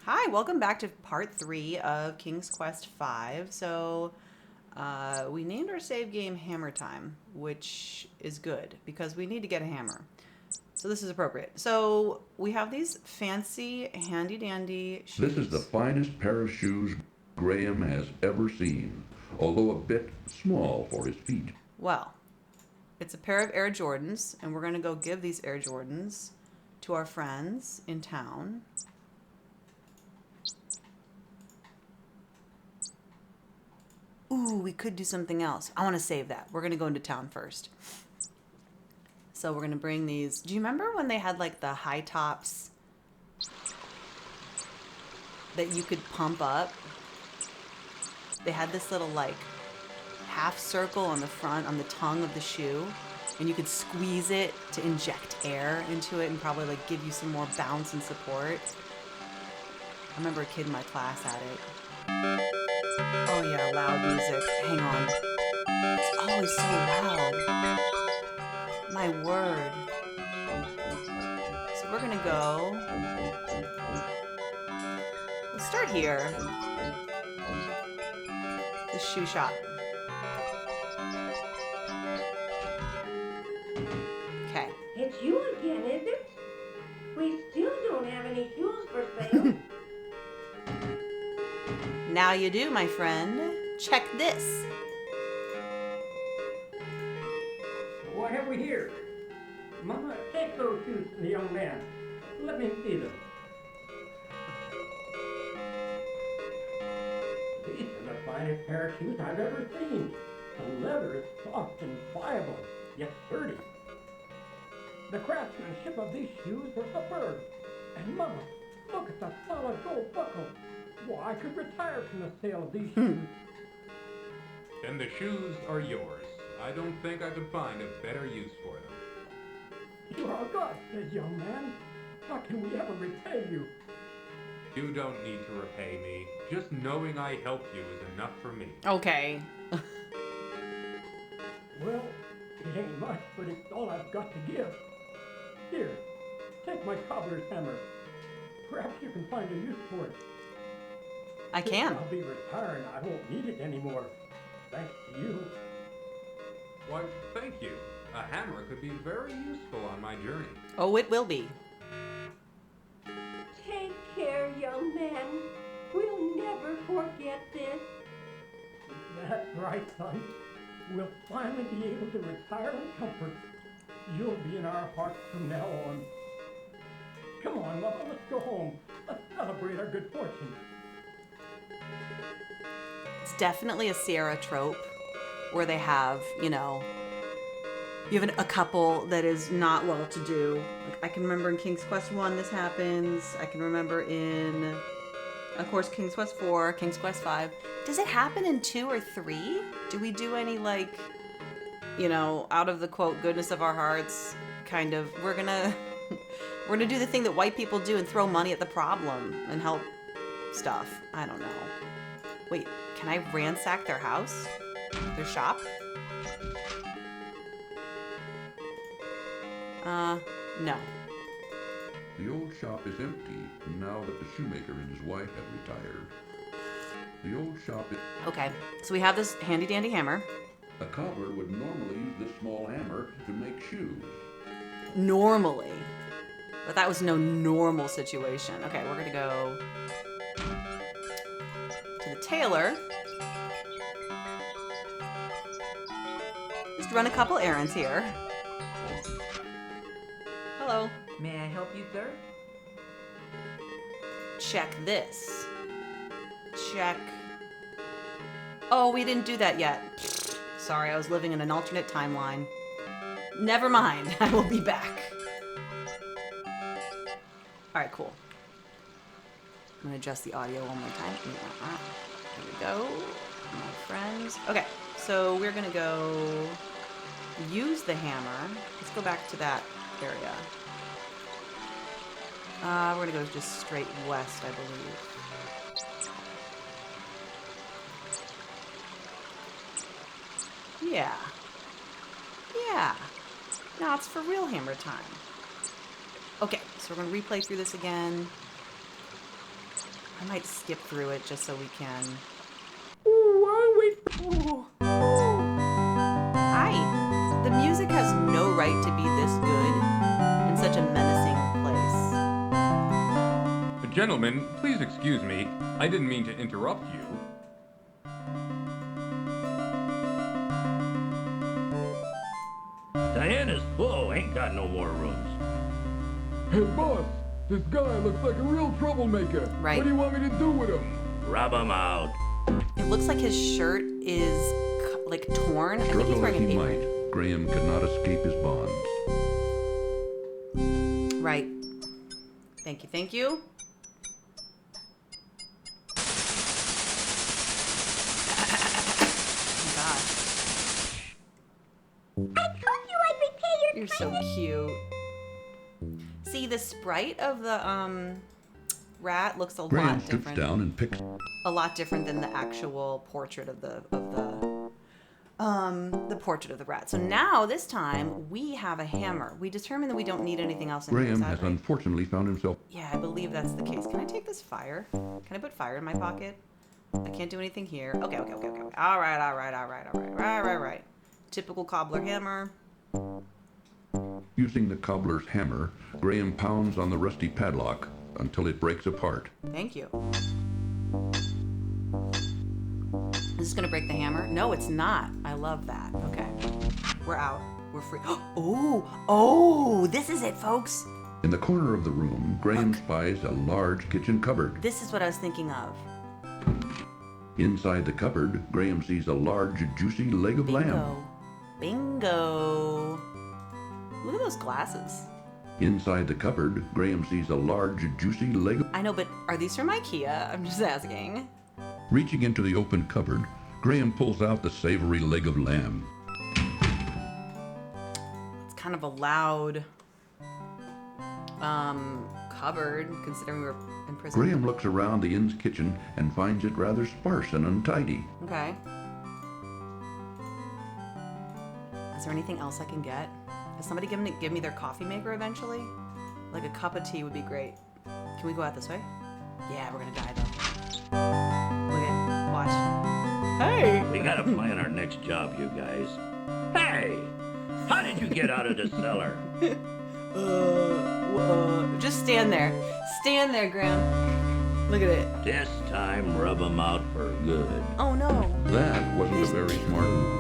Hi, welcome back to part 3 of King's Quest 5. We named our save game Hammer Time, which is good because we need to get a hammer. So this is appropriate. So we have these fancy, handy-dandy This is the shoes. finest pair of shoes Graham has ever seen, although a bit small for his feet. Well, it's a pair of Air Jordans, and we're going to go give these Air Jordans to our friends in town. Ooh, we could do something else. I want to save that. We're going to go into town first. So we're going to bring these. Do you remember when they had like the high tops that you could pump up? They had this little like half circle on the front, on the tongue of the shoe, and you could squeeze it to inject air into it and probably like give you some more bounce and support. I remember a kid in my class had it. Oh yeah, loud music. Hang on. It's always so loud. My word. So we're gonna go. We'll start here. The shoe shop. Okay. It's you again, is it? We still don't have any shoes for sale. Now you do, my friend. Check this. What have we here? Mama, take those shoes from the young man. Let me see them. These are the finest pair of shoes I've ever seen. The leather is soft and pliable, yet sturdy. The craftsmanship of these shoes are superb. And Mama, look at the solid gold buckle. Why, I could retire from the sale of these shoes. Then the shoes are yours. I don't think I could find a better use for them. You are a god, says young man. How can we ever repay you? You don't need to repay me. Just knowing I helped you is enough for me. Okay. Well, it ain't much, but it's all I've got to give. Here, take my cobbler's hammer. Perhaps you can find a use for it. I can. I'll be retiring. I won't need it anymore. Thanks to you. Why, thank you. A hammer could be very useful on my journey. Oh, it will be. Take care, young man. We'll never forget this. That's right, son. We'll finally be able to retire in comfort. You'll be in our hearts from now on. Come on, Mother, let's go home. Let's celebrate our good fortune. It's definitely a Sierra trope where they have, you have a couple that is not well to do. Like, I can remember in King's Quest 1 this happens. I can remember in, of course, King's Quest 4, King's Quest 5. Does it happen in 2 or 3? Do we do any, like, out of the, quote, goodness of our hearts, kind of, we're gonna do the thing that white people do and throw money at the problem and help stuff. I don't know. Wait, can I ransack their house? Their shop? No. The old shop is empty now that the shoemaker and his wife have retired. The old shop is... Okay, so we have this handy-dandy hammer. A cobbler would normally use this small hammer to make shoes. Normally. But that was no normal situation. Okay, we're gonna go to the tailor. Just run a couple errands here. Hello. May I help you, sir? Check this. Check. Oh, we didn't do that yet. Sorry, I was living in an alternate timeline. Never mind. I will be back. Alright, cool. I'm gonna adjust the audio one more time. There we go. My friends. Okay, so we're gonna go use the hammer. Let's go back to that area. We're gonna go just straight west, I believe. Yeah. Yeah. Now it's for real hammer time. Okay, so we're gonna replay through this again. I might skip through it just so we can. Ooh, I wait. Ooh. Hi. The music has no right to be this good in such a menacing place. Gentlemen, please excuse me. I didn't mean to interrupt you. Diana's full, ain't got no more rooms. Hey, boss, this guy looks like a real troublemaker. Right. What do you want me to do with him? Rub 'em out. It looks like his shirt is like torn. I think he's Struggle as wearing he an apron. might, Graham could not escape his bonds. Right. Thank you. Thank you. Oh my gosh. You're so cute. See, the sprite of the rat looks a Graham lot stoops different. down and picks. A lot different than the actual portrait of the portrait of the rat. So now this time we have a hammer. We determined that we don't need anything else in Graham here. has unfortunately found himself. Yeah, I believe that's the case. Can I take this fire? Can I put fire in my pocket? I can't do anything here. Okay. All right. Typical cobbler hammer. Using the cobbler's hammer, Graham pounds on the rusty padlock until it breaks apart. Thank you. Is this gonna break the hammer? No, it's not. I love that. Okay. We're out. We're free. Oh, this is it, folks. In the corner of the room, Graham spies a large kitchen cupboard. This is what I was thinking of. Inside the cupboard, Graham sees a large, juicy leg of lamb. Bingo. Look at those glasses. Inside the cupboard, Graham sees a large, juicy leg of... I know, but are these from IKEA? I'm just asking. Reaching into the open cupboard, Graham pulls out the savory leg of lamb. It's kind of a loud cupboard, considering we were in prison. Graham looks around the inn's kitchen and finds it rather sparse and untidy. Okay. Is there anything else I can get? Is somebody give me their coffee maker eventually? Like a cup of tea would be great. Can we go out this way? Yeah, we're gonna die though. Look at, watch. Hey! We gotta plan our next job, you guys. Hey! How did you get out of the cellar? Just stand there. Stand there, Graham. Look at it. This time, rub 'em out for good. Oh no. That wasn't a very smart move.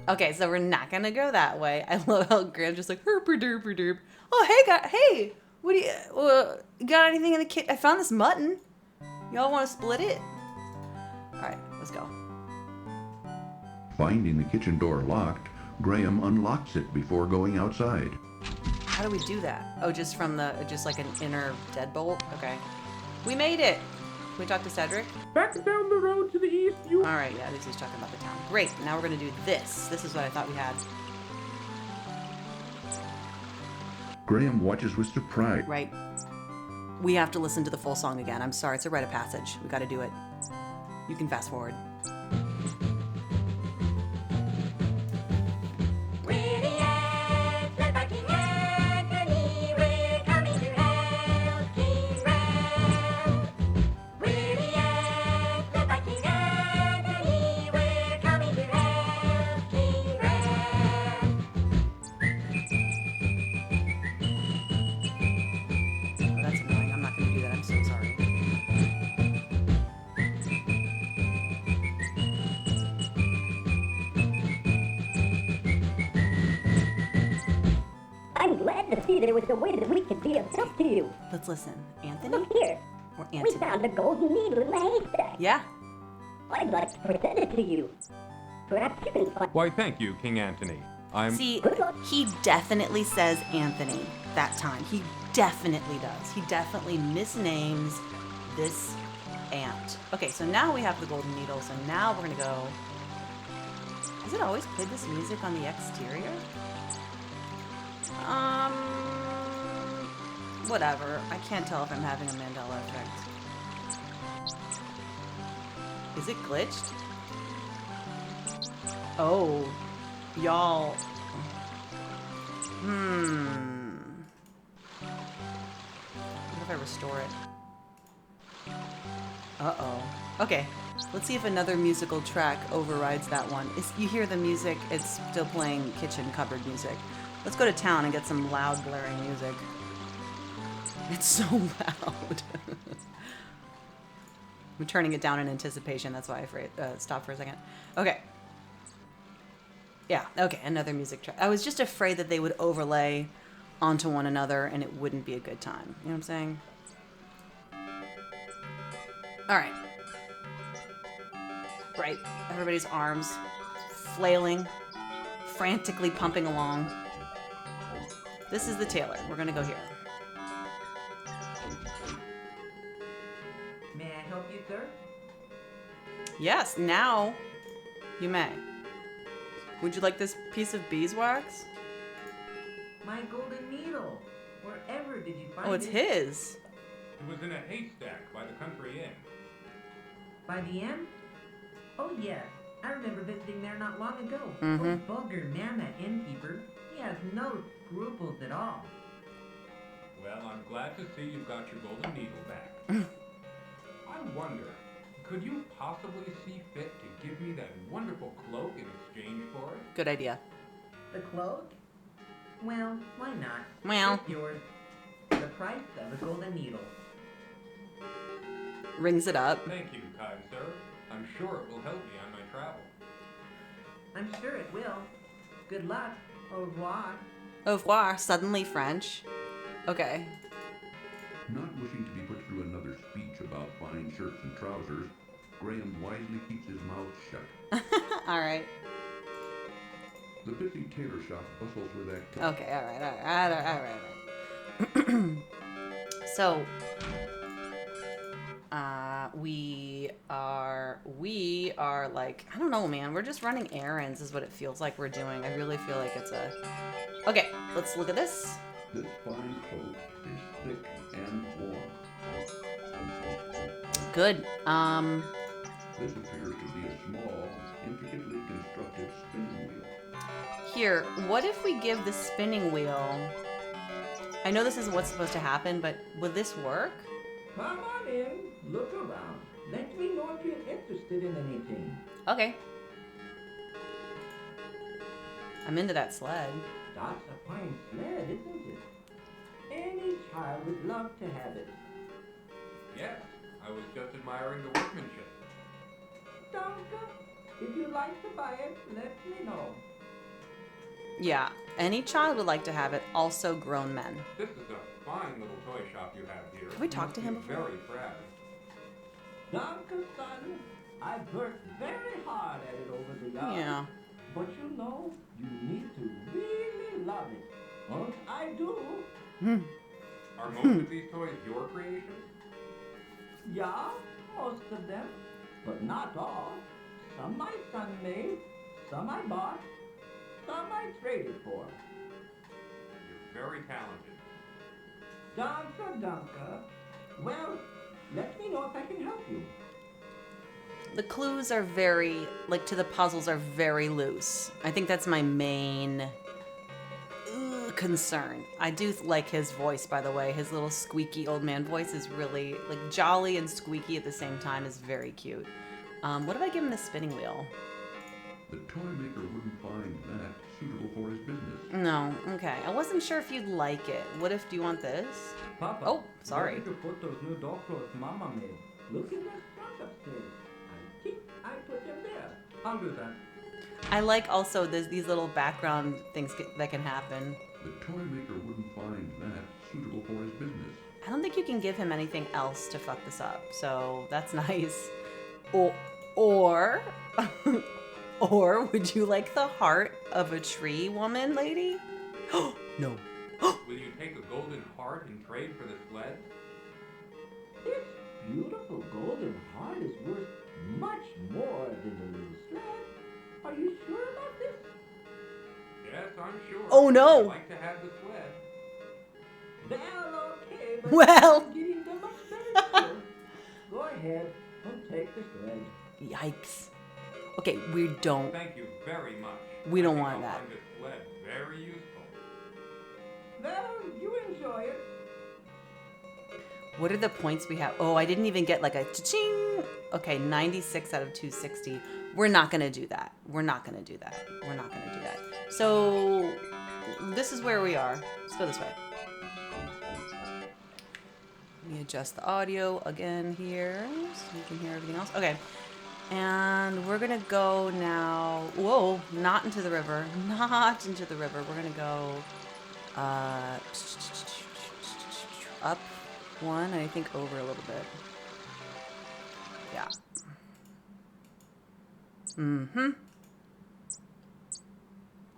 Okay, so we're not gonna go that way. I love how Graham's just like herper derper derp. Oh hey hey, what do you got anything in the kit? I found this mutton. Y'all want to split it? All right, let's go. Finding the kitchen door locked, Graham unlocks it before going outside. How do we do that? Oh, just like an inner deadbolt. Okay, we made it. Can we talk to Cedric? Back down the road to the east, you. All right, yeah, this is talking about the town. Great. Now we're gonna do this. This is what I thought we had. Graham watches with surprise. Right. We have to listen to the full song again. I'm sorry, it's a rite of passage. We got to do it. You can fast forward. There was a way that we could be of help to you. Let's listen. Anthony? Look here. Or We Anthony? found a golden needle in the haystack. Yeah. I'd like to present it to you. Perhaps you can find... Why, thank you, King Antony. See, Good luck. he definitely says Anthony that time. He definitely does. He definitely misnames this ant. Okay, so now we have the golden needle, so now we're gonna go... Has it always played this music on the exterior? Whatever. I can't tell if I'm having a Mandela effect. Is it glitched? Oh, y'all. What if if I restore it. Uh-oh. Okay. Let's see if another musical track overrides that one. You hear the music, it's still playing kitchen cupboard music. Let's go to town and get some loud, blaring music. It's so loud. I'm turning it down in anticipation. That's why I stopped for a second. Okay. Yeah, okay, another music track. I was just afraid that they would overlay onto one another and it wouldn't be a good time. You know what I'm saying? All right. Right. Everybody's arms flailing, frantically pumping along. This is the tailor. We're going to go here. May I help you, sir? Yes, now you may. Would you like this piece of beeswax? My golden needle. Wherever did you find it? Oh, it's his. It was in a haystack by the country inn. By the inn? Oh, yes. I remember visiting there not long ago. Mm-hmm. Oh, bugger man, that innkeeper. He has no scruples at all. Well, I'm glad to see you've got your golden needle back. I wonder, could you possibly see fit to give me that wonderful cloak in exchange for it? Good idea. The cloak? Well, why not? Well. It's yours. The price of a golden needle. Rings it up. Thank you, kind sir. I'm sure it will help me on my travel. I'm sure it will. Good luck. Au revoir. Au revoir. Suddenly French. Okay. Not wishing to be put through another speech about fine shirts and trousers, Graham wisely keeps his mouth shut. All right. The busy tailor shop bustles with activity. Okay, all right. So, we are like, I don't know, man. We're just running errands is what it feels like we're doing. I really feel like it's a... Okay, let's look at this. This fine coat is thick and warm. Good. This appears to be a small, intricately constructed spinning wheel. Here, what if we give the spinning wheel... I know this isn't what's supposed to happen, but would this work? Come on in, look around. Let me know if you're interested in anything. Okay. I'm into that sled. That's a fine sled, isn't it? Any child would love to have it. Yes, I was just admiring the workmanship. Donka, if you'd like to buy it, let me know. Yeah, any child would like to have it, also grown men. This is a fine little toy shop you have here. Have we You talked must to him be before? Very proud. Donka, son, I've worked very hard at it over the years. Yeah. But you know, you need to really love it. Once I do, Are most of these toys your creations? yeah, most of them. But not all. Some my son made, some I bought, some I traded for. You're very talented. Donka. Well, let me know if I can help you. The clues are very, like, to the puzzles are very loose. I think that's my main concern. I do like his voice, by the way. His little squeaky old man voice is really, like, jolly and squeaky at the same time is very cute. What if I give him the spinning wheel? The toy maker wouldn't find that suitable for his business. No, okay. I wasn't sure if you'd like it. What if, do you want this? Papa, Oh, sorry. where did you put those new dog clothes Mama made? Look in the trunk upstairs. I think I put them there. I'll do that. I like also these little background things that can happen. The toy maker wouldn't find that suitable for his business. I don't think you can give him anything else to fuck this up, so that's nice. Or would you like the heart of a tree woman, lady? No. Will you take a golden heart in trade for the sled? This beautiful golden heart is worth much more than the little sled. Are you sure about this? Yes, I'm sure. Oh, no. I'd like to have the sled. Well, okay, but Well. I'm getting them much better still. Go ahead and take the sled. Yikes. Okay, we don't. Thank you very much. We don't I think want I'll that. find this sled very useful. Well, you enjoy it. What are the points we have? Oh, I didn't even get like a cha-ching. Okay, 96 out of 260. We're not going to do that. We're not going to do that. We're not going to do that. So this is where we are. Let's go this way. Let me adjust the audio again here so you can hear everything else. Okay. And we're going to go now. Whoa, not into the river. Not into the river. We're going to go up one, and I think over a little bit. Yeah. Mm-hmm.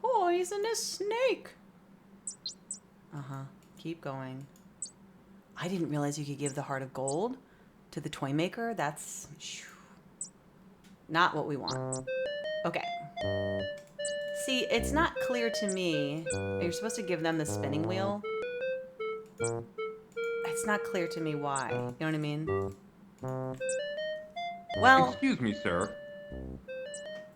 Oh, he's in a snake. Uh-huh. Keep going. I didn't realize you could give the heart of gold to the toy maker. That's not what we want. Okay. See, it's not clear to me. You're supposed to give them the spinning wheel. It's not clear to me why. You know what I mean? Well, Excuse me, sir.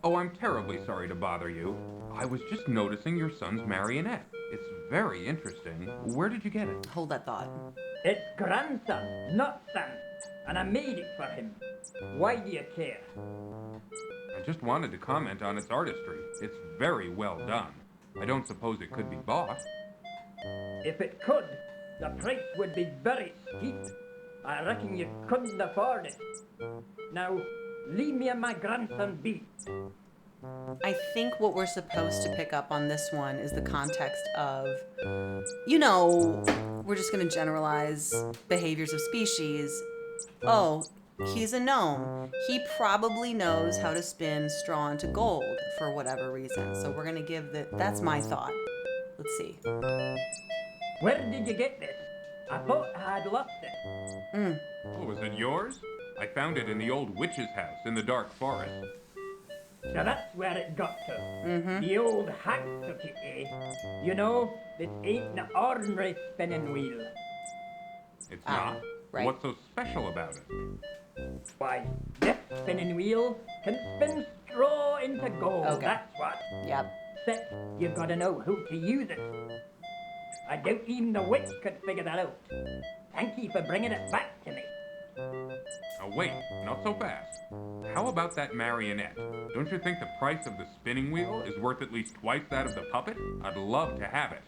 Oh, I'm terribly sorry to bother you. I was just noticing your son's marionette. It's very interesting. Where did you get it? hold that thought. It's grandson, not son. And I made it for him. Why do you care? I just wanted to comment on its artistry. It's very well done. I don't suppose it could be bought. If it could, the price would be very steep. I reckon you couldn't afford it. Now, leave me and my grandson be. I think what we're supposed to pick up on this one is the context of, you know, we're just going to generalize behaviors of species. Oh, he's a gnome. He probably knows how to spin straw into gold for whatever reason. So we're going to give that's my thought. Let's see. Where did you get this? I thought I had lost it. Oh, is it yours? I found it in the old witch's house in the dark forest. So that's where it got to. The old hack took it, eh? You know, this ain't an ordinary spinning wheel. It's not. right. What's so special about it? Why, this spinning wheel can spin straw into gold, Okay. that's what. Yep. Except you've got to know who to use it. I doubt even the witch could figure that out. Thank you for bringing it back to me. Oh, wait, not so fast. How about that marionette? Don't you think the price of the spinning wheel is worth at least twice that of the puppet? I'd love to have it.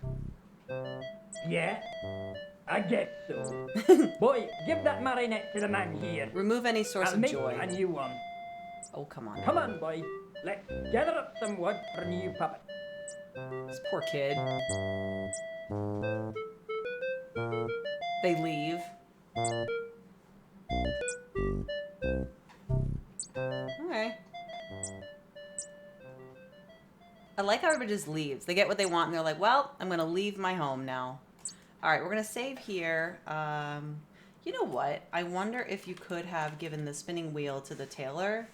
Yeah, I guess so. Boy, give that marionette to the man here. Remove any source I'll of make joy. a new one. Oh, come on. Come on, boy. Let's gather up some wood for a new puppet. This poor kid. They leave. Okay. I like how everybody just leaves. They get what they want and they're like, well, I'm going to leave my home now. All right, we're going to save here. You know what? I wonder if you could have given the spinning wheel to the tailor.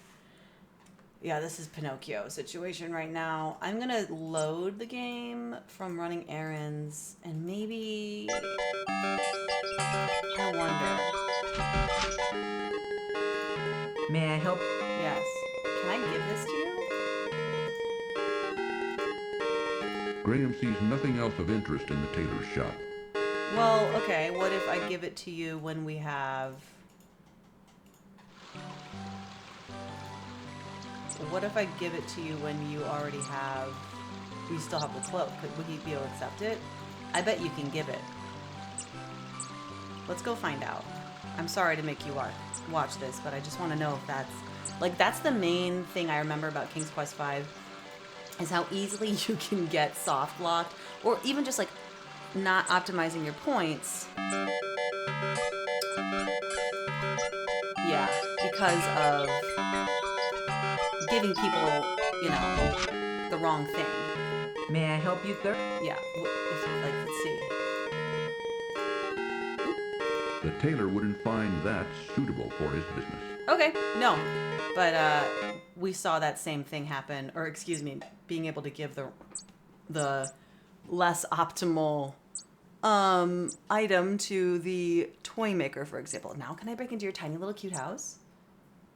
Yeah, this is Pinocchio situation right now. I'm going to load the game from running errands and maybe... I wonder. May I help? Yes. Can I give this to you? Graham sees nothing else of interest in the tailor's shop. Well, okay. What if I give it to you when we have... What if I give it to you when you already have... You still have the cloak? Would he be able to accept it? I bet you can give it. Let's go find out. I'm sorry to make you watch this, but I just want to know if that's... Like, that's the main thing I remember about King's Quest V, is how easily you can get soft locked, or even just, like, not optimizing your points. Yeah, because of giving people, you know, the wrong thing. May I help you, sir? Yeah, if, like, let's see. The tailor wouldn't find that suitable for his business. Okay, no. But we saw that same thing happen, or excuse me, being able to give the less optimal item to the toy maker, for example. Now can I break into your tiny little cute house?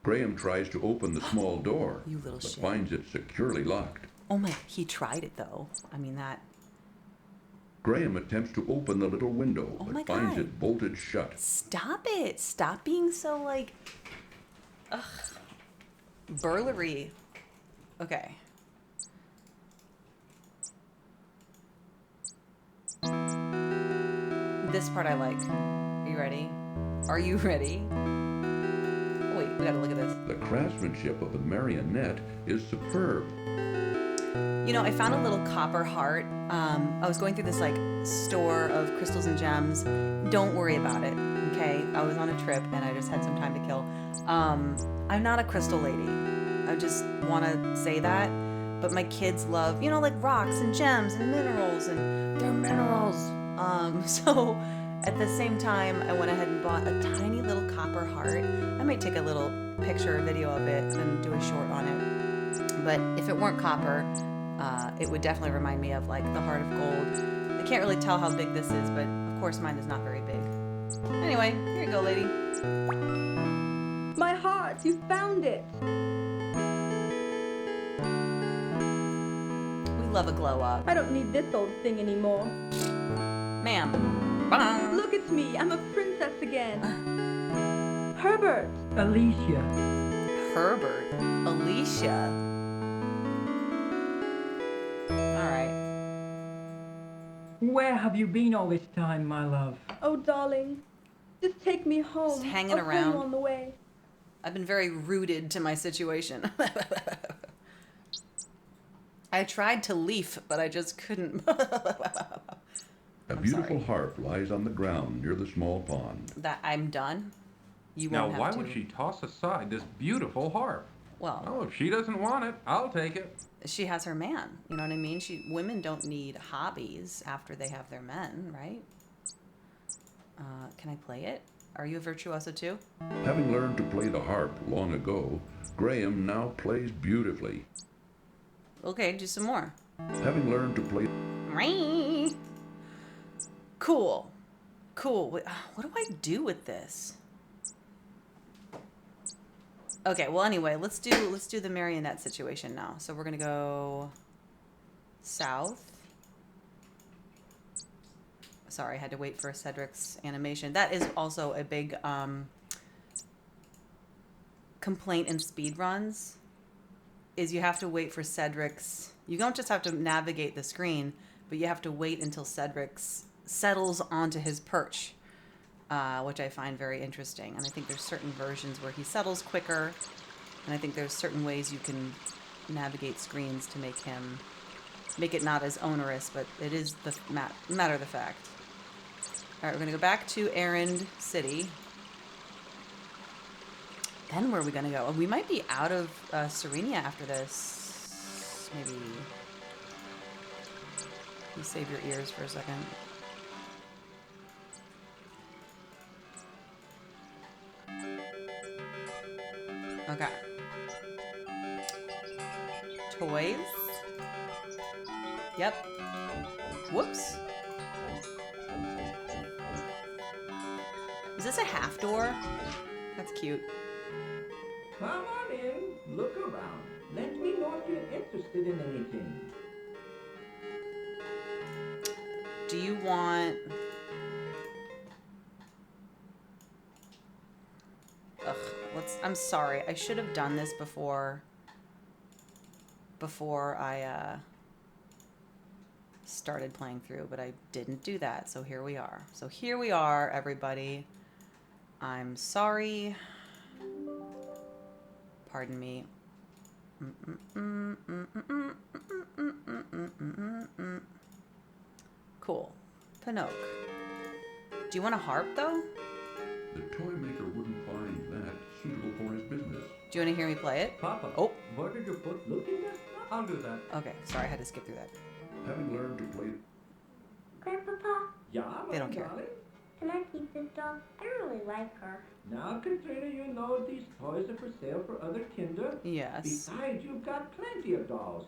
Graham tries to open the small door, You little but shit. finds it securely locked. Oh my, he tried it though. I mean that. Graham attempts to open the little window, Oh but my finds God. it bolted shut. Stop it. Stop being so, like, ugh. Burlery. Okay. This part I like. Are you ready? Are you ready? Oh, wait, we gotta look at this. The craftsmanship of the marionette is superb. You know, I found a little copper heart. I was going through this, like, store of crystals and gems. Don't worry about it, okay? I was on a trip and I just had some time to kill. I'm not a crystal lady. I just want to say that. But my kids love, you know, like rocks and gems and minerals, and they're minerals. So at the same time, I went ahead and bought a tiny little copper heart. I might take a little picture or video of it and do a short on it. But if it weren't copper, it would definitely remind me of like the heart of gold. I can't really tell how big this is, but of course mine is not very big. Anyway, here you go, lady. My heart, you found it. We love a glow up. I don't need this old thing anymore. Ma'am. Bye. Look at me, I'm a princess again. Herbert. Alicia. Herbert. Alicia. Alright. Where have you been all this time, my love? Oh, darling, just take me home. Just hanging I'll call around. you on the way. I've been very rooted to my situation. I tried to leaf, but I just couldn't. A beautiful harp lies on the ground near the small pond. That I'm done. You Now, won't have why to. would she toss aside this beautiful harp? Well, Oh, if she doesn't want it, I'll take it. she has her man. You know what I mean? Women don't need hobbies after they have their men, right? Can I play it? Are you a virtuoso too? Having learned to play the harp long ago, Graham now plays beautifully. Okay, do some more. Having learned to play... Cool. Cool. What do I do with this? Okay, well anyway, let's do the marionette situation now. So we're gonna go south. Sorry, I had to wait for Cedric's animation. That is also a big complaint in speedruns, is you have to wait for Cedric's... You don't just have to navigate the screen, but you have to wait until Cedric's settles onto his perch, which I find very interesting. And I think there's certain versions where he settles quicker, and I think there's certain ways you can navigate screens to make it not as onerous, but it is the matter of the fact. All right, we're gonna go back to Errand City. Then where are we gonna go? We might be out of Serenia after this. Maybe. You save your ears for a second. Okay. Toys. Yep. Whoops. Is this a half door? That's cute. Come on in, look around. Let me know if you're interested in anything. Do you want... Ugh, I'm sorry. I should have done this before I started playing through, but I didn't do that. So here we are. So here we are, everybody. I'm sorry. Pardon me. Cool. Pinocchio. Do you want a harp, though? The toy maker wouldn't find that suitable for his business. Do you want to hear me play it? Papa, Oh. what did you put looking at? I'll do that. Okay, sorry, I had to skip through that. Having learned to play... Grandpapa, Yeah, They don't my care. darling? can I keep this doll? I really like her. Now, Katrina, you know these toys are for sale for other kinder. Yes. Besides, you've got plenty of dolls.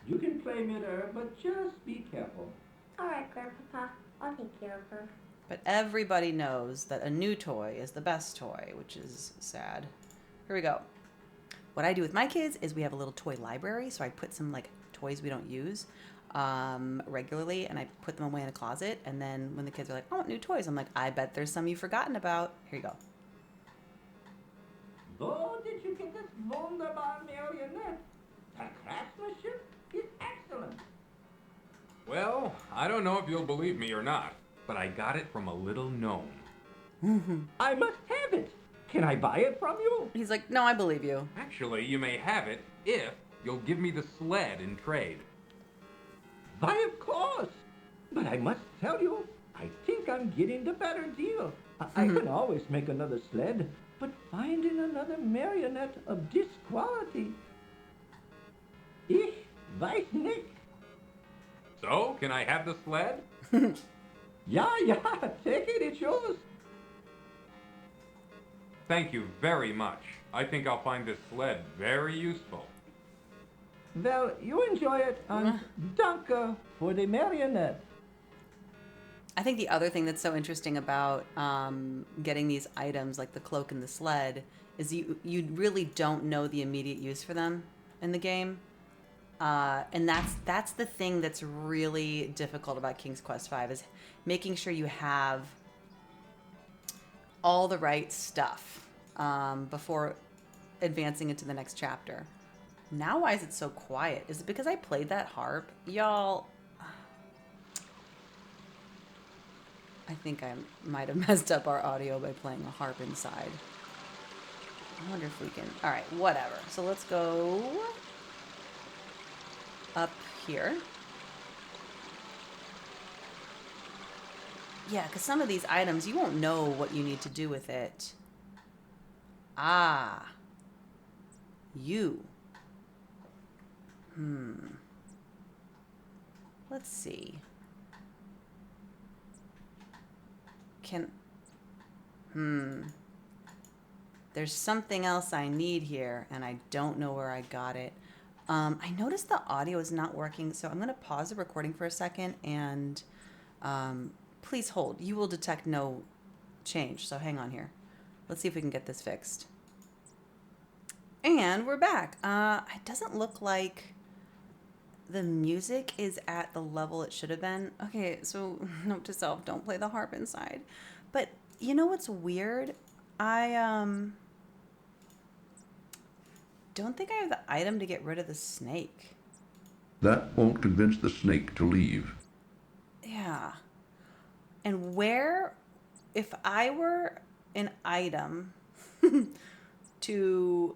You can play with her, but just be careful. All right, Grandpapa, I'll take care of her. But everybody knows that a new toy is the best toy, which is sad. Here we go. What I do with my kids is we have a little toy library, so I put some like toys we don't use. regularly, and I put them away in a closet. And then when the kids are like, "I want new toys," I'm like, "I bet there's some you've forgotten about. Here you go." Where did you get this wunderbar marionette? The craftsmanship is excellent. Well, I don't know if you'll believe me or not, but I got it from a little gnome. I must have it. Can I buy it from you? He's like, "No, I believe you." Actually, you may have it if you'll give me the sled in trade. Why, of course. But I must tell you, I think I'm getting the better deal. I can always make another sled, but finding another marionette of this quality. Ich weiß nicht. So, can I have the sled? Yeah, take it, it's yours. Thank you very much. I think I'll find this sled very useful. Well, you enjoy it, and danke for the marionette. I think the other thing that's so interesting about getting these items like the cloak and the sled is you really don't know the immediate use for them in the game, and that's the thing that's really difficult about King's Quest V is making sure you have all the right stuff before advancing into the next chapter. Now, why is it so quiet? Is it because I played that harp? Y'all, I think I might have messed up our audio by playing a harp inside. I wonder if we can... All right, whatever. So let's go up here. Yeah, because some of these items, you won't know what you need to do with it. Ah. You. Let's see. There's something else I need here, and I don't know where I got it. I noticed the audio is not working, so I'm going to pause the recording for a second, and please hold. You will detect no change, so hang on here. Let's see if we can get this fixed. And we're back. It doesn't look like the music is at the level it should have been. Okay, so note to self, don't play the harp inside. But you know what's weird? I don't think I have the item to get rid of the snake. That won't convince the snake to leave. Yeah. And where, if I were an item to,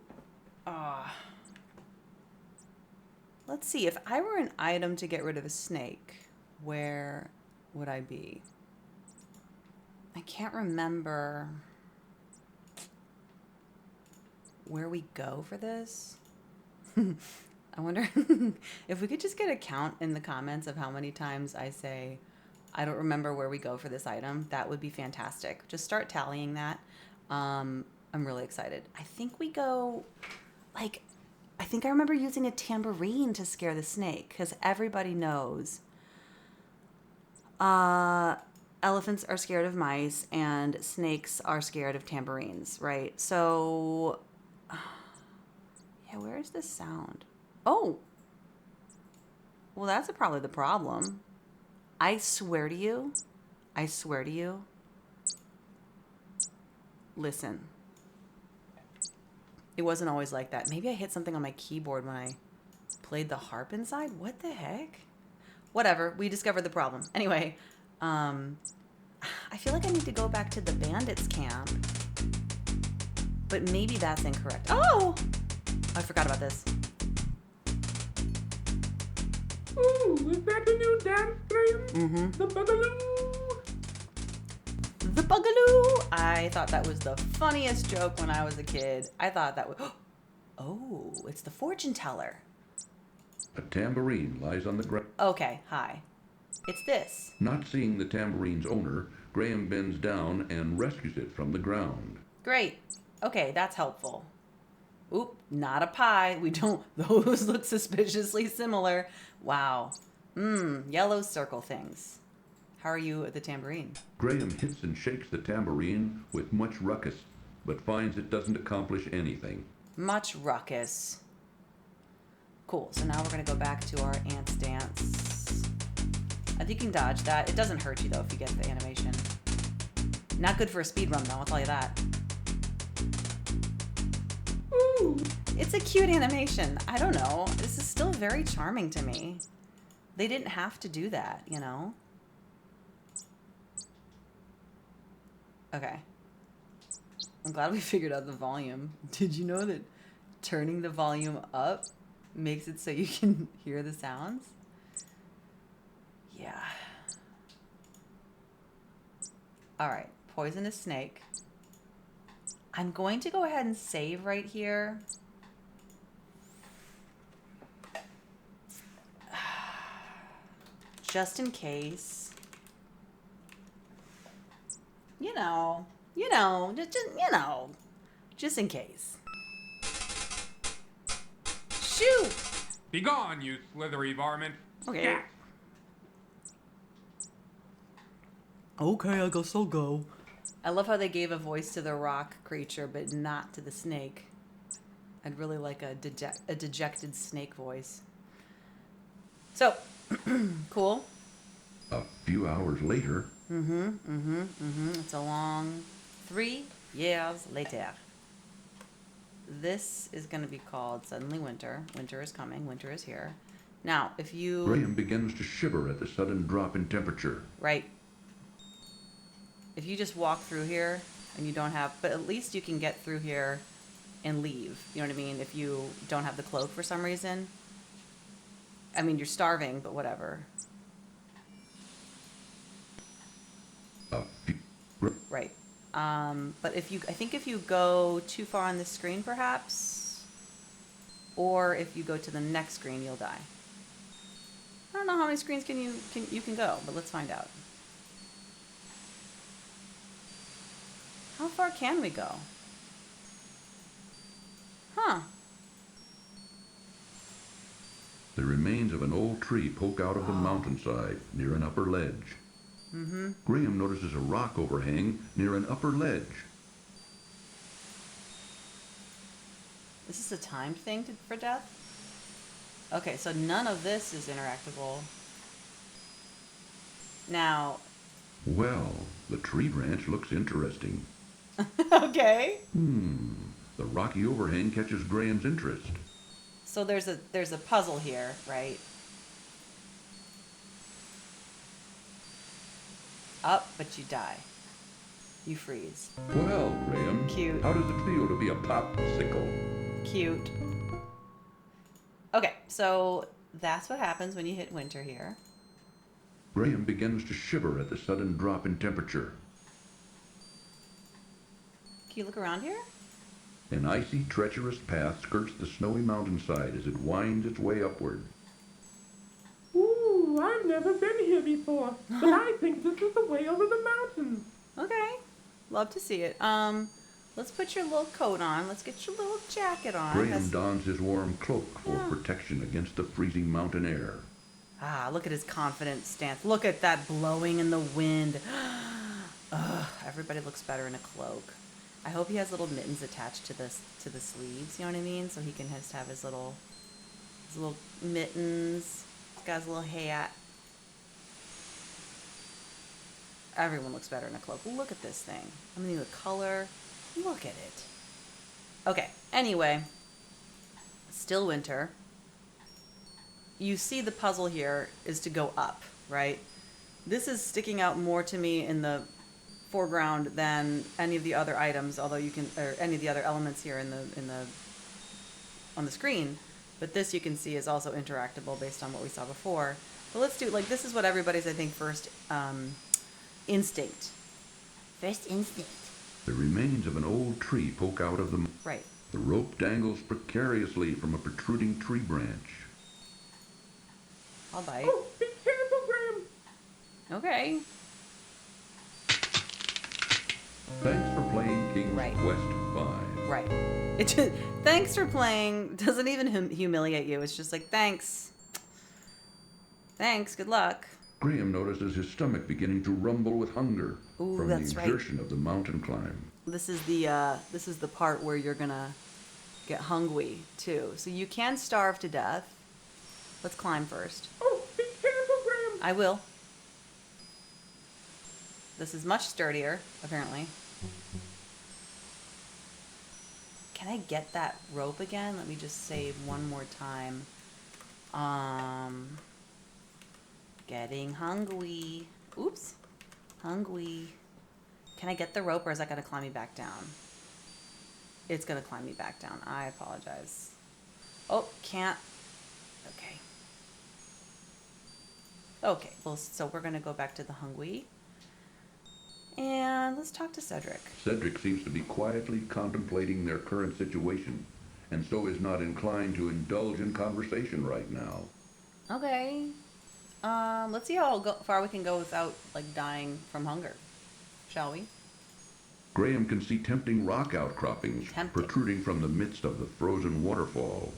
let's see, if I were an item to get rid of a snake, where would I be? I can't remember where we go for this. I wonder if we could just get a count in the comments of how many times I say, I don't remember where we go for this item. That would be fantastic. Just start tallying that. I'm really excited. I think we go, like, I think I remember using a tambourine to scare the snake, because everybody knows elephants are scared of mice and snakes are scared of tambourines, right? So, yeah, where is this sound? Oh, well, that's probably the problem. I swear to you, listen. It wasn't always like that. Maybe I hit something on my keyboard when I played the harp inside. What the heck? Whatever. We discovered the problem. Anyway, I feel like I need to go back to the bandits camp. But maybe that's incorrect. Oh! I forgot about this. Ooh, is that the new dance stream? Mm-hmm. The Boogaloo! The Boogaloo! I thought that was the funniest joke when I was a kid. I thought that was... Oh, it's the fortune teller. A tambourine lies on the ground. Okay, hi. It's this. Not seeing the tambourine's owner, Graham bends down and rescues it from the ground. Great. Okay, that's helpful. Oop, not a pie. We don't... Those look suspiciously similar. Wow. Yellow circle things. How are you at the tambourine? Graham hits and shakes the tambourine with much ruckus, but finds it doesn't accomplish anything. Much ruckus. Cool, so now we're going to go back to our ants dance. I think you can dodge that. It doesn't hurt you though if you get the animation. Not good for a speed run though, I'll tell you that. Ooh, it's a cute animation. I don't know. This is still very charming to me. They didn't have to do that, you know? Okay. I'm glad we figured out the volume. Did you know that turning the volume up makes it so you can hear the sounds? Yeah. All right, poisonous snake. I'm going to go ahead and save right here. Just in case. You know, just in case. Shoot! Begone, you slithery varmint. Okay. Scat! Okay, I guess I'll go. I love how they gave a voice to the rock creature, but not to the snake. I'd really like a dejected snake voice. So, cool. A few hours later, It's a long 3 years later. This is going to be called Suddenly Winter. Winter is coming. Winter is here. Now, if you... Graham begins to shiver at the sudden drop in temperature. Right. If you just walk through here and you don't have... But at least you can get through here and leave. You know what I mean? If you don't have the cloak for some reason. I mean, you're starving, but whatever. Right. But I think if you go too far on the screen, perhaps, or if you go to the next screen, you'll die. I don't know how many screens you can go, but let's find out. How far can we go? Huh. The remains of an old tree poke out of the mountainside near an upper ledge. Graham notices a rock overhang near an upper ledge. Is this a timed thing for death? Okay, so none of this is interactable. Now... Well, the tree branch looks interesting. Okay. The rocky overhang catches Graham's interest. So there's a puzzle here, right? Up, but you die. You freeze. Well, Graham, Cute. how does it feel to be a popsicle? Cute. Okay, so that's what happens when you hit winter here. Graham begins to shiver at the sudden drop in temperature. Can you look around here? An icy, treacherous path skirts the snowy mountainside as it winds its way upward. Ooh, I've never been here before, but I think this is the way over the mountains. Okay. Love to see it. Let's put your little coat on. Let's get your little jacket on. Graham dons his warm cloak for protection against the freezing mountain air. Ah, look at his confident stance. Look at that blowing in the wind. Ugh, everybody looks better in a cloak. I hope he has little mittens attached to the sleeves, you know what I mean? So he can just have his little mittens. He's got his little hat. Everyone looks better in a cloak. Look at this thing. I mean, the color. Look at it. Okay, anyway. Still winter. You see the puzzle here is to go up, right? This is sticking out more to me in the foreground than any of the other items, although you can, or any of the other elements here on the screen. But this you can see is also interactable based on what we saw before. But let's do, like, this is what everybody's, I think, first instinct. First instinct. The remains of an old tree poke out of the... Right. The rope dangles precariously from a protruding tree branch. I'll bite. Oh, be careful, Graham. Okay. Thanks for playing King's Right. Quest 5. Right. It just, thanks for playing doesn't even humiliate you. It's just like, thanks. Thanks, good luck. Graham notices his stomach beginning to rumble with hunger Ooh, from the that's right. exertion of the mountain climb. This is the part where you're gonna get hungry too. So you can starve to death. Let's climb first. Oh, be careful, Graham. I will. This is much sturdier, apparently. Can I get that rope again? Let me just save one more time. Getting hungry. Oops. Hungry. Can I get the rope or is that going to climb me back down? It's going to climb me back down. I apologize. Oh, can't. Okay. Okay, well, so we're going to go back to the hungry. And let's talk to Cedric. Cedric seems to be quietly contemplating their current situation, and so is not inclined to indulge in conversation right now. Okay. Let's see how far we can go without, like, dying from hunger. Shall we? Graham can see tempting rock outcroppings protruding from the midst of the frozen waterfall.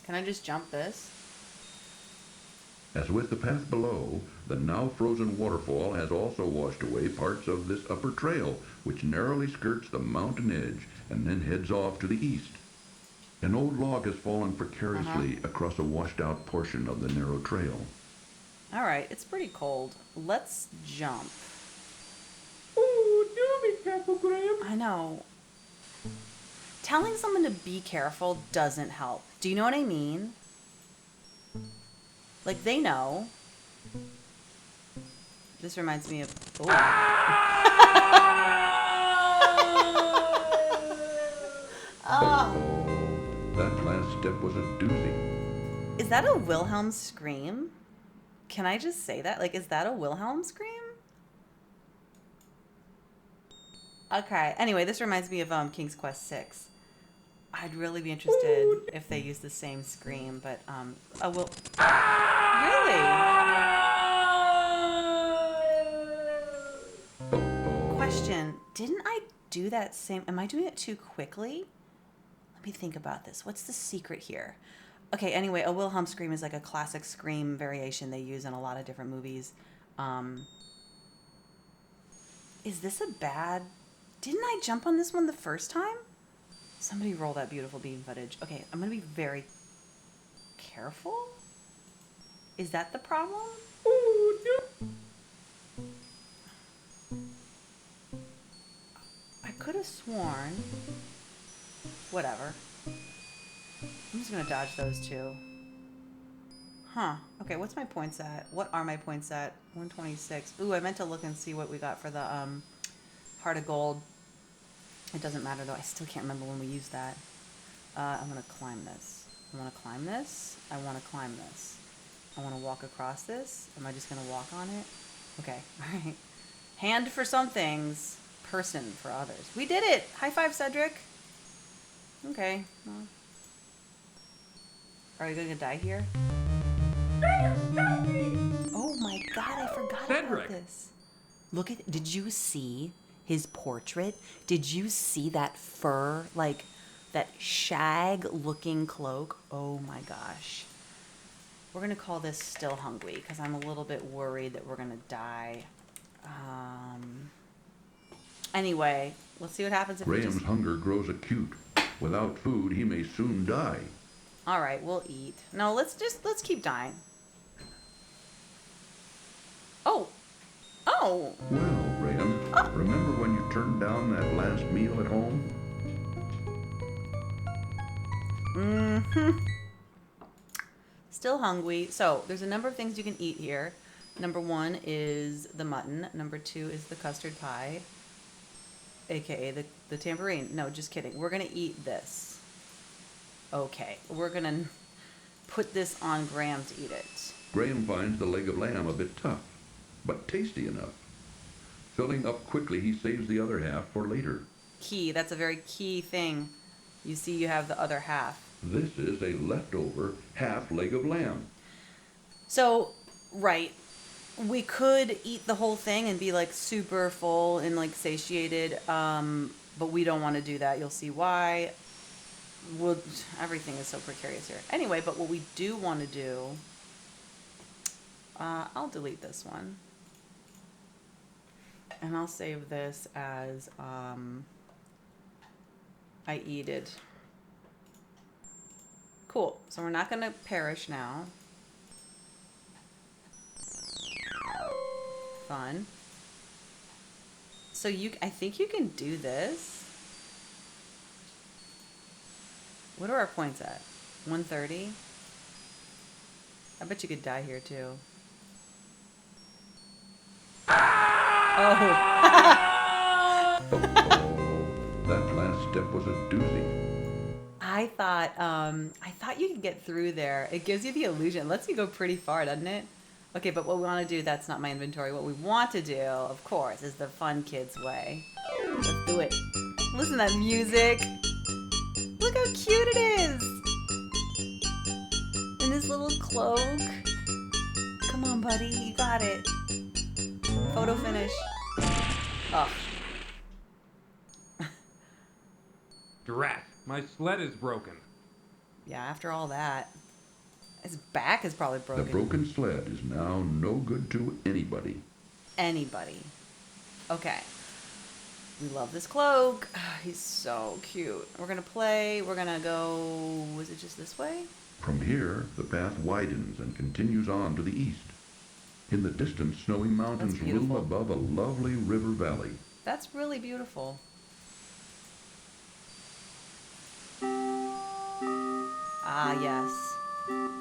Can I just jump this? As with the path below, the now frozen waterfall has also washed away parts of this upper trail, which narrowly skirts the mountain edge and then heads off to the east. An old log has fallen precariously across a washed-out portion of the narrow trail. All right, it's pretty cold. Let's jump. Oh, do be careful, Graham. I know. Telling someone to be careful doesn't help. Do you know what I mean? Like, they know. This reminds me of... Oh. Oh, that last step was a doozy. Is that a Wilhelm scream? Can I just say that? Like, is that a Wilhelm scream? Okay. Anyway, this reminds me of King's Quest 6. I'd really be interested if they use the same scream, but I will. Really? Question: didn't I do that same? Am I doing it too quickly? Let me think about this. What's the secret here? Okay. Anyway, a Wilhelm scream is like a classic scream variation they use in a lot of different movies. Is this a bad? Didn't I jump on this one the first time? Somebody roll that beautiful beam footage. Okay, I'm going to be very careful. Is that the problem? I could have sworn. Whatever. I'm just going to dodge those two. Huh. Okay, what's my points at? What are my points at? 126. Ooh, I meant to look and see what we got for the Heart of Gold. It doesn't matter, though. I still can't remember when we used that. I'm going to climb this. I want to climb this. I want to climb this. I want to walk across this. Am I just going to walk on it? Okay. All right. Hand for some things. Person for others. We did it! High five, Cedric. Okay. Well. Are we going to die here? Oh my god, I forgot Cedric. about this. Look at... Did you see his portrait? Did you see that fur, like that shag-looking cloak? Oh my gosh. We're going to call this Still Hungry because I'm a little bit worried that we're going to die. Anyway, let's see what happens if Graham's hunger grows acute. Without food, he may soon die. All right, we'll eat. No, let's keep dying. Oh. Oh. Well, Graham, remember when you turned down that last meal at home? Mm-hmm. Still hungry. So, there's a number of things you can eat here. Number 1 is the mutton. Number 2 is the custard pie, aka the tambourine. No, just kidding. We're going to eat this. Okay. We're going to put this on Graham to eat it. Graham finds the leg of lamb a bit tough, but tasty enough. Filling up quickly, he saves the other half for later. Key. That's a very key thing. You see you have the other half. This is a leftover half leg of lamb. So, right. We could eat the whole thing and be like super full and like satiated, but we don't want to do that. You'll see why. Everything is so precarious here. Anyway, but what we do want to do, I'll delete this one. And I'll save this as I eated. Cool. So we're not going to perish now. Fun. So I think you can do this. What are our points at? 130? I bet you could die here too. Oh. Oh, that last step was a doozy. I thought you could get through there. It gives you the illusion. It lets you go pretty far, doesn't it? Okay, but what we want to do, that's not my inventory. What we want to do, of course, is the fun kids way. Let's do it. Listen to that music. Look how cute it is. In his little cloak. Come on, buddy. You got it. Photo finish. Oh. Drat, my sled is broken. Yeah, after all that. His back is probably broken. The broken sled is now no good to anybody. Anybody. Okay. We love this cloak. He's so cute. We're gonna play. We're gonna go... Was it just this way? From here, the path widens and continues on to the east. In the distance, snowy mountains loom above a lovely river valley. That's really beautiful. Ah, yes.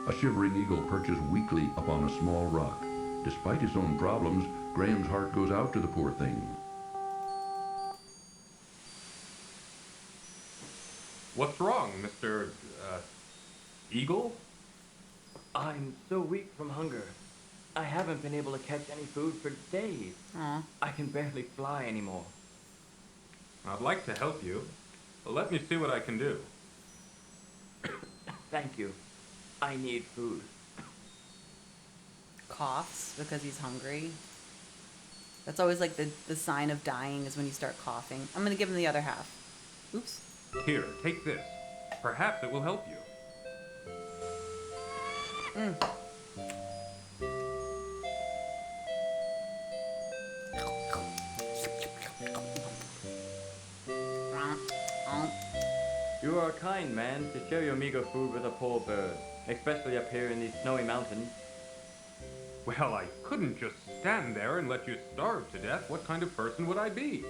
A shivering eagle perches weakly upon a small rock. Despite his own problems, Graham's heart goes out to the poor thing. What's wrong, Mr. Eagle? I'm so weak from hunger. I haven't been able to catch any food for days. Aw. I can barely fly anymore. I'd like to help you, but let me see what I can do. Thank you. I need food. Coughs because he's hungry. That's always like the sign of dying is when you start coughing. I'm gonna give him the other half. Oops. Here, take this. Perhaps it will help you. You are a kind man to share your meager food with a poor bird, especially up here in these snowy mountains. Well, I couldn't just stand there and let you starve to death. What kind of person would I be?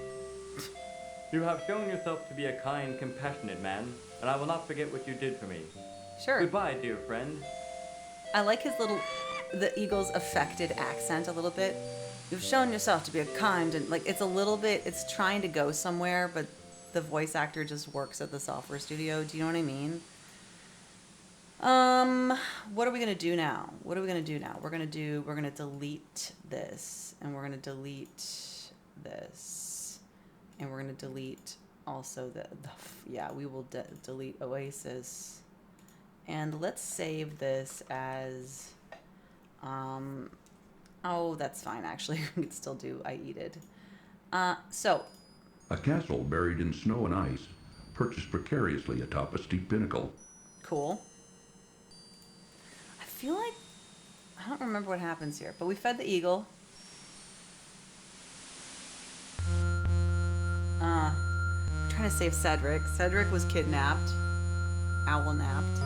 You have shown yourself to be a kind, compassionate man, and I will not forget what you did for me. Sure. Goodbye, dear friend. I like the eagle's affected accent a little bit. You've shown yourself to be a kind and like it's a little bit, it's trying to go somewhere, but the voice actor just works at the software studio. Do you know what I mean? What are we gonna do now? What are we gonna do now? We're gonna delete this, and we're gonna delete this, and we're gonna delete also we will delete Oasis, and let's save this as, oh, that's fine actually. We can still do I eated. So. A castle buried in snow and ice, perched precariously atop a steep pinnacle. Cool. I feel like I don't remember what happens here, but we fed the eagle. I'm trying to save Cedric. Cedric was kidnapped. Owl napped.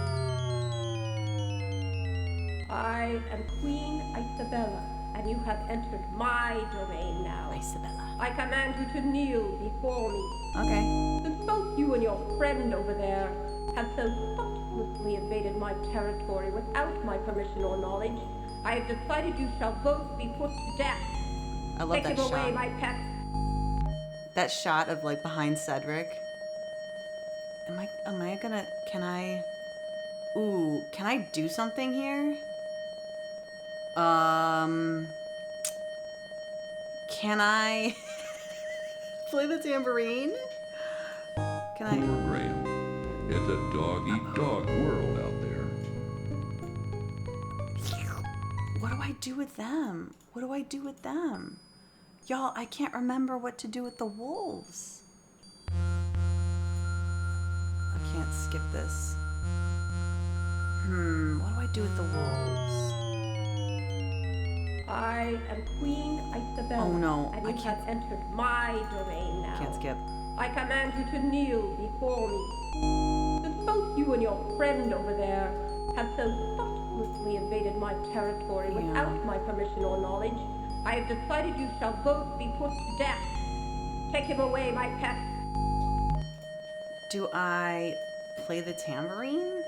I am Queen Isabella, and you have entered my domain now. Isabella. I command you to kneel before me. Okay. Since both you and your friend over there have so thoughtlessly invaded my territory without my permission or knowledge, I have decided you shall both be put to death. I love Take that him away, shot. my pet. That shot of like behind Cedric. Can I do something here? Can I play the tambourine? Can I? Poor Graham. It's a dog-eat-dog world out there. What do I do with them? What do I do with them? Y'all, I can't remember what to do with the wolves. I can't skip this. What do I do with the wolves? I am Queen Isabella. Oh no, and I you can't. have entered my domain now. Can't skip. I command you to kneel before me. Since both you and your friend over there have so thoughtlessly invaded my territory without my permission or knowledge, I have decided you shall both be put to death. Take him away, my pet. Do I play the tambourine?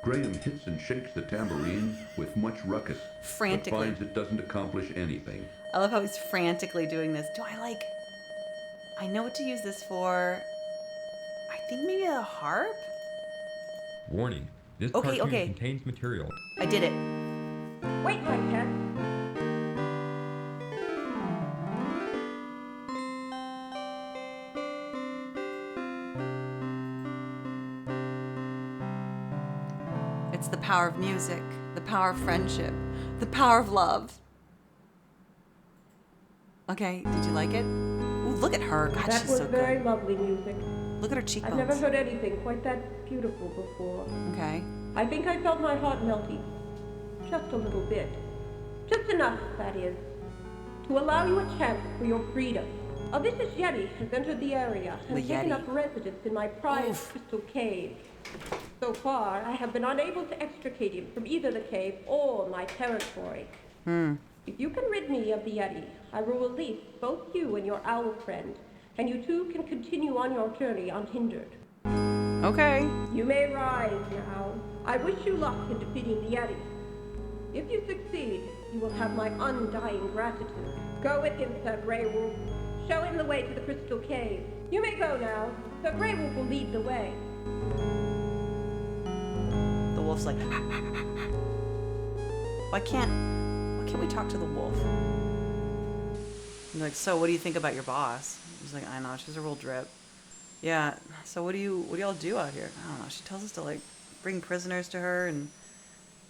Graham hits and shakes the tambourine with much ruckus, Frantically. but finds it doesn't accomplish anything. I love how he's frantically doing this. Do I like... I know what to use this for. I think maybe a harp? Warning. This Okay, cartoon okay. contains material. I did it. Wait, my pet. It's the power of music, the power of friendship, the power of love. Okay, did you like it? Ooh, look at her. God, That she's was so very good. lovely music. Look at her I've cheekbones. never heard anything quite that beautiful before. Okay. I think I felt my heart melting. Just a little bit. Just enough, that is, to allow you a chance for your freedom. A vicious Yeti has entered the area and The taken Yeti. up residence in my prized Oof. crystal cave. So far, I have been unable to extricate him from either the cave or my territory. If you can rid me of the Yeti, I will release both you and your owl friend, and you two can continue on your journey unhindered. Okay. You may rise now. I wish you luck in defeating the Yeti. If you succeed, you will have my undying gratitude. Go with him, Sir Grey Wolf. Show him the way to the Crystal Cave. You may go now. Sir Grey Wolf will lead the way. The wolf's like, why can't we talk to the wolf? I'm like, so what do you think about your boss? He's like, I know, she's a real drip. Yeah, so what do y'all do out here? I don't know. She tells us to like bring prisoners to her and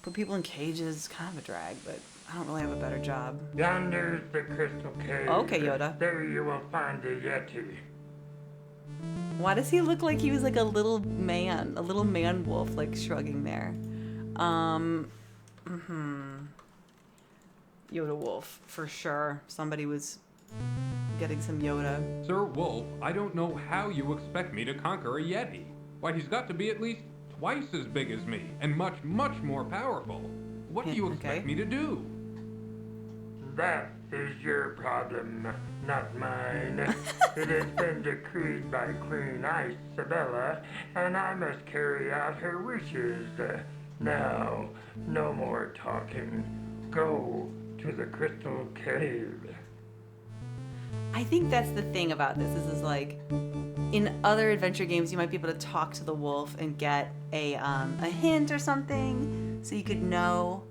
put people in cages. It's kind of a drag, but I don't really have a better job. Yonder's the Crystal Cave. Okay, Yoda. There you will find the Yeti. Why does he look like he was like a little man wolf, like shrugging there? Yoda wolf, for sure. Somebody was getting some Yoda. Sir Wolf, I don't know how you expect me to conquer a Yeti. Why, he's got to be at least twice as big as me, and much, much more powerful. What do you expect me to do? That is your problem, not mine. It has been decreed by Queen Isabella, and I must carry out her wishes. Now, no more talking. Go to the Crystal Cave. I think that's the thing about this is like in other adventure games you might be able to talk to the wolf and get a hint or something so you could know,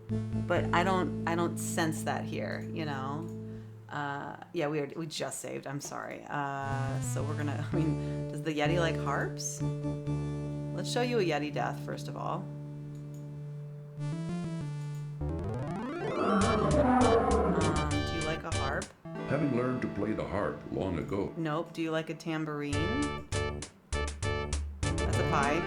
but I don't sense that here, you know. Yeah, we just saved. I'm sorry. So we're gonna. I mean, does the Yeti like harps? Let's show you a Yeti death first of all. Do you like a harp? Having learned to play the harp long ago. Nope. Do you like a tambourine? That's a pie.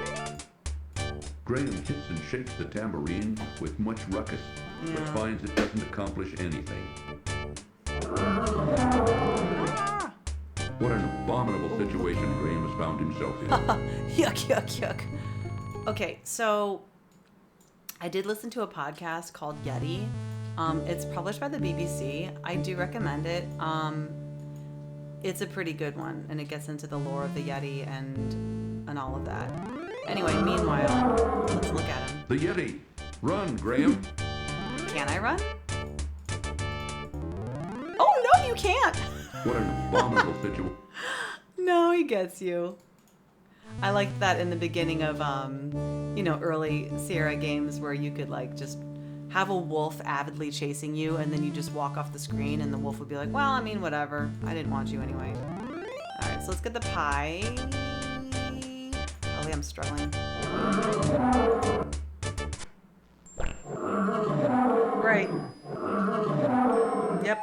Graham hits and shakes the tambourine with much ruckus, but finds it doesn't accomplish anything. What an abominable situation Graham has found himself in. Yuck, yuck, yuck. Okay, so I did listen to a podcast called Yeti. It's published by the BBC. I do recommend it. It's a pretty good one, and it gets into the lore of the Yeti and all of that. Anyway, meanwhile, let's look at him. The Yeti! Run, Graham! Can I run? Oh, no, you can't! What an abominable situation. No, he gets you. I liked that in the beginning of, early Sierra games where you could, like, just have a wolf avidly chasing you and then you just walk off the screen and the wolf would be like, well, I mean, whatever. I didn't want you anyway. All right, so let's get the pie. Probably I'm struggling. Right. Yep.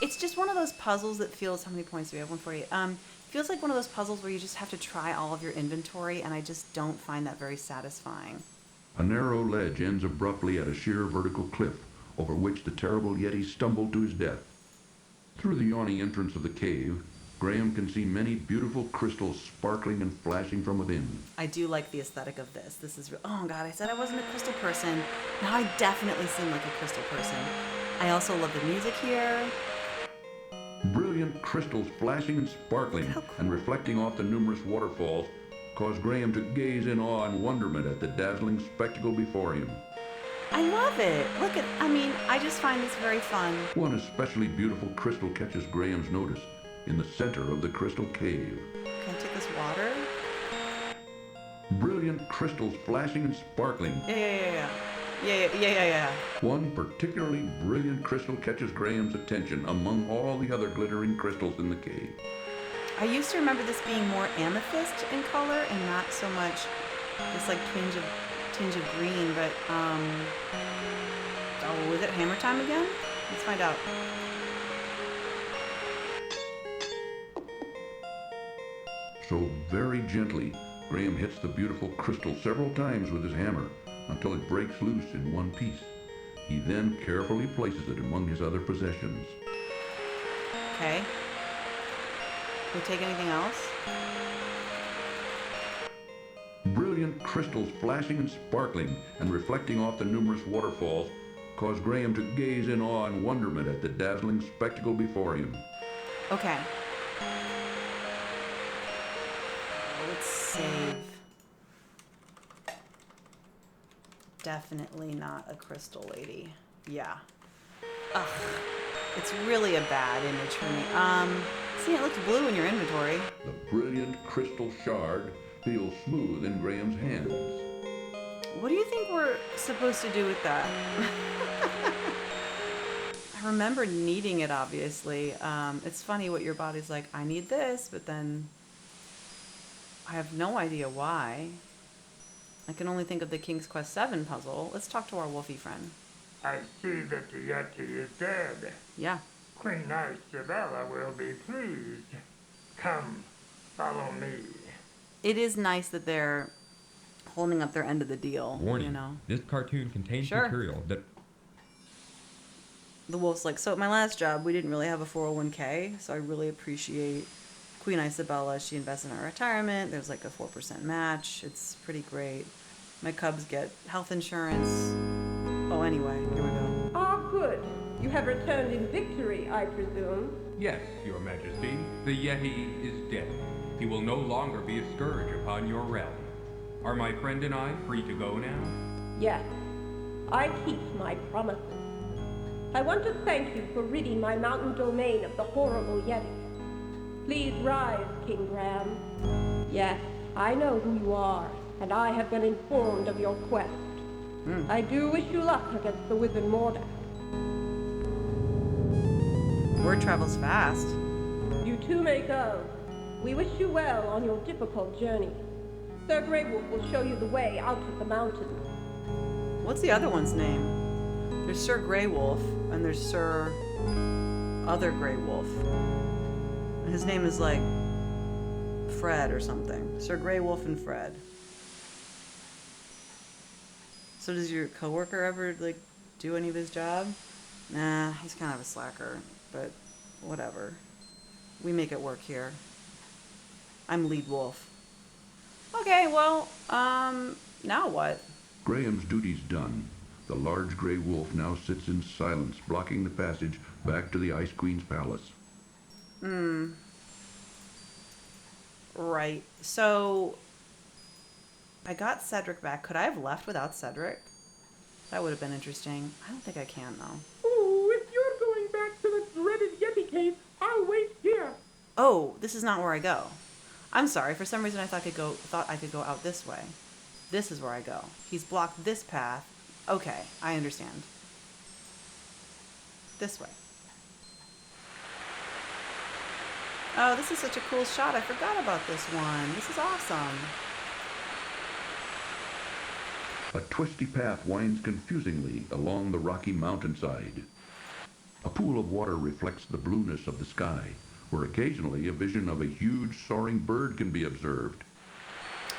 It's just one of those puzzles that feels, how many points do we have? 148. Feels like one of those puzzles where you just have to try all of your inventory, and I just don't find that very satisfying. A narrow ledge ends abruptly at a sheer vertical cliff, over which the terrible Yeti stumbled to his death. Through the yawning entrance of the cave, Graham can see many beautiful crystals sparkling and flashing from within. I do like the aesthetic of this. This is, oh God, I said I wasn't a crystal person. Now I definitely seem like a crystal person. I also love the music here. Brilliant crystals flashing and sparkling and reflecting off the numerous waterfalls cause Graham to gaze in awe and wonderment at the dazzling spectacle before him. I love it. Look at, I just find this very fun. One especially beautiful crystal catches Graham's notice in the center of the crystal cave. Can I take this water? Brilliant crystals flashing and sparkling. Yeah. One particularly brilliant crystal catches Graham's attention among all the other glittering crystals in the cave. I used to remember this being more amethyst in color and not so much this like tinge of green, but oh, is it hammer time again? Let's find out. So very gently, Graham hits the beautiful crystal several times with his hammer until it breaks loose in one piece. He then carefully places it among his other possessions. Okay. Can we take anything else? Brilliant crystals flashing and sparkling and reflecting off the numerous waterfalls cause Graham to gaze in awe and wonderment at the dazzling spectacle before him. Okay. Let's save. Definitely not a crystal lady. Yeah. Ugh. It's really a bad image for me. See, it looks blue in your inventory. The brilliant crystal shard feels smooth in Graham's hands. What do you think we're supposed to do with that? I remember needing it, obviously. It's funny what your body's like, I need this, but then I have no idea why. I can only think of the King's Quest VII puzzle. Let's talk to our wolfie friend. I see that the Yeti is dead. Yeah. Queen Isabella will be pleased. Come, follow me. It is nice that they're holding up their end of the deal. Warning, you know. this cartoon contains Sure. material that... The wolf's like, so at my last job, we didn't really have a 401k, so I really appreciate Queen Isabella. She invests in our retirement. There's like a 4% match. It's pretty great. My cubs get health insurance. Oh, anyway, here we go. Ah, good. You have returned in victory, I presume. Yes, Your Majesty. The Yeti is dead. He will no longer be a scourge upon your realm. Are my friend and I free to go now? Yes, I keep my promises. I want to thank you for ridding my mountain domain of the horrible Yeti. Please rise, King Graham. Yes, I know who you are, and I have been informed of your quest. I do wish you luck against the wizard Mordak. Word travels fast. You too may go. We wish you well on your difficult journey. Sir Grey Wolf will show you the way out of the mountain. What's the other one's name? There's Sir Grey Wolf, and there's Sir Other Grey Wolf. His name is like Fred or something. Sir Grey Wolf and Fred. So does your coworker ever like do any of his job? Nah, he's kind of a slacker, but whatever. We make it work here. I'm lead wolf. Okay, well, now what? Graham's duty's done. The large gray wolf now sits in silence, blocking the passage back to the Ice Queen's palace. Right. So, I got Cedric back. Could I have left without Cedric? That would have been interesting. I don't think I can, though. Oh, if you're going back to the dreaded Yeti cave, I'll wait here. Oh, this is not where I go. I'm sorry. For some reason, I thought I could go out this way. This is where I go. He's blocked this path. Okay, I understand. This way. Oh, this is such a cool shot. I forgot about this one. This is awesome. A twisty path winds confusingly along the rocky mountainside. A pool of water reflects the blueness of the sky, where occasionally a vision of a huge soaring bird can be observed.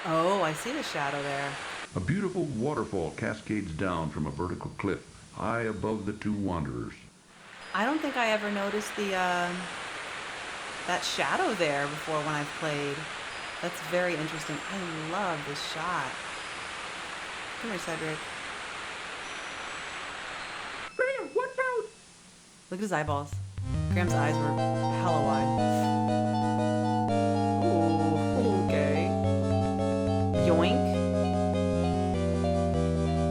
Oh, I see the shadow there. A beautiful waterfall cascades down from a vertical cliff high above the two wanderers. I don't think I ever noticed the that shadow there before when I've played. That's very interesting. I love this shot. Come here, Cedric. Graham, watch out! Look at his eyeballs. Graham's eyes were hella wide. Ooh, okay. Yoink.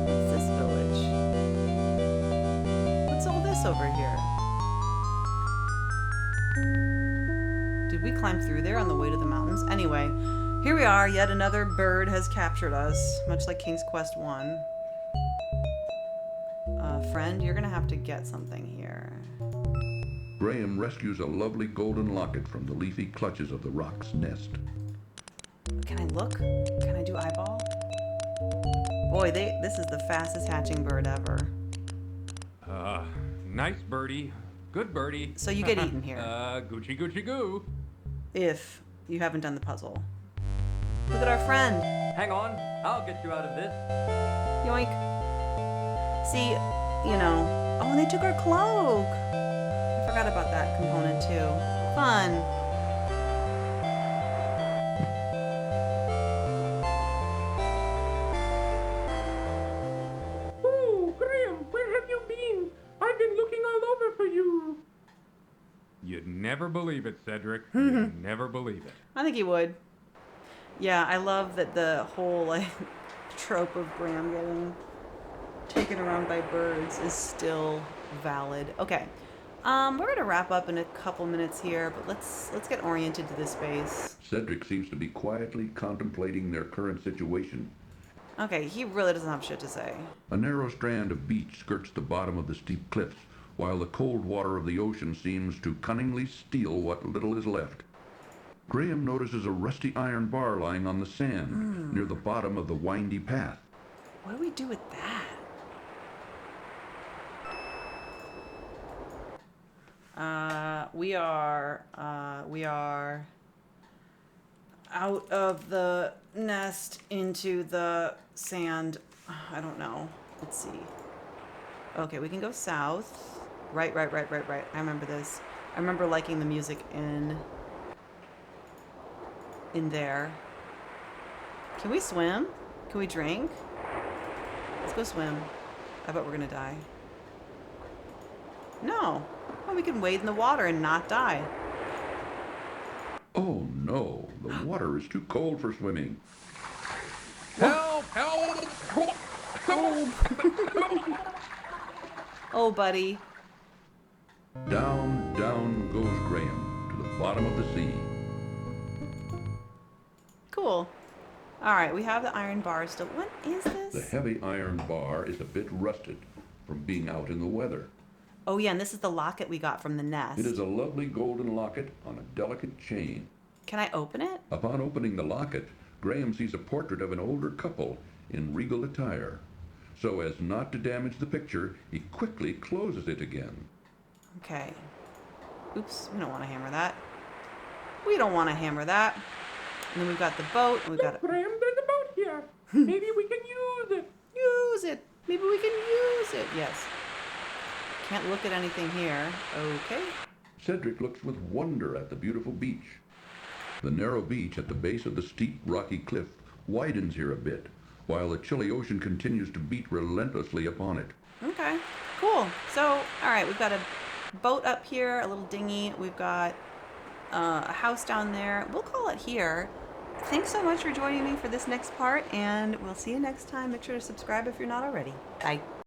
What's this village? What's all this over here? Did we climb through there on the way to the mountains? Anyway, here we are. Yet another bird has captured us, much like King's Quest 1. Friend, you're gonna have to get something here. Graham rescues a lovely golden locket from the leafy clutches of the rock's nest. Can I look? Can I do eyeball? Boy, this is the fastest hatching bird ever. Nice birdie. Good birdie. So you get eaten here. Gucci Gucci Goo. If you haven't done the puzzle. Look at our friend. Hang on, I'll get you out of this. Yoink. See, you know. Oh, and they took our cloak. I forgot about that component too. Fun. Oh, Graham, where have you been? I've been looking all over for you. You'd never believe it, Cedric. You'd never believe it. I think he would. Yeah, I love that the whole like trope of Graham getting taken around by birds is still valid. Okay. We're gonna wrap up in a couple minutes here, but let's get oriented to this base. Cedric seems to be quietly contemplating their current situation. Okay, he really doesn't have shit to say. A narrow strand of beach skirts the bottom of the steep cliffs, while the cold water of the ocean seems to cunningly steal what little is left. Graham notices a rusty iron bar lying on the sand near the bottom of the windy path. What do we do with that? We are out of the nest into the sand. I don't know. Let's see. Okay, we can go south. Right. I remember this. I remember liking the music in there. Can we swim? Can we drink? Let's go swim. I bet we're gonna die. No. Oh, we can wade in the water and not die. Oh no, the water is too cold for swimming. Help! Help! Oh, buddy. Down, down goes Graham to the bottom of the sea. Cool. All right, we have the iron bar still. What is this? The heavy iron bar is a bit rusted from being out in the weather. Oh, yeah, and this is the locket we got from the nest. It is a lovely golden locket on a delicate chain. Can I open it? Upon opening the locket, Graham sees a portrait of an older couple in regal attire. So as not to damage the picture, he quickly closes it again. Okay. Oops, we don't want to hammer that. We don't want to hammer that. And then we've got the boat, and we've got Graham, there's a boat here. Maybe we can use it. Use it. Maybe we can use it. Yes. Can't look at anything here. Okay. Cedric looks with wonder at the beautiful beach. The narrow beach at the base of the steep, rocky cliff widens here a bit, while the chilly ocean continues to beat relentlessly upon it. Okay. Cool. So, all right, we've got a boat up here, a little dinghy. We've got a house down there. We'll call it here. Thanks so much for joining me for this next part, and we'll see you next time. Make sure to subscribe if you're not already. Bye.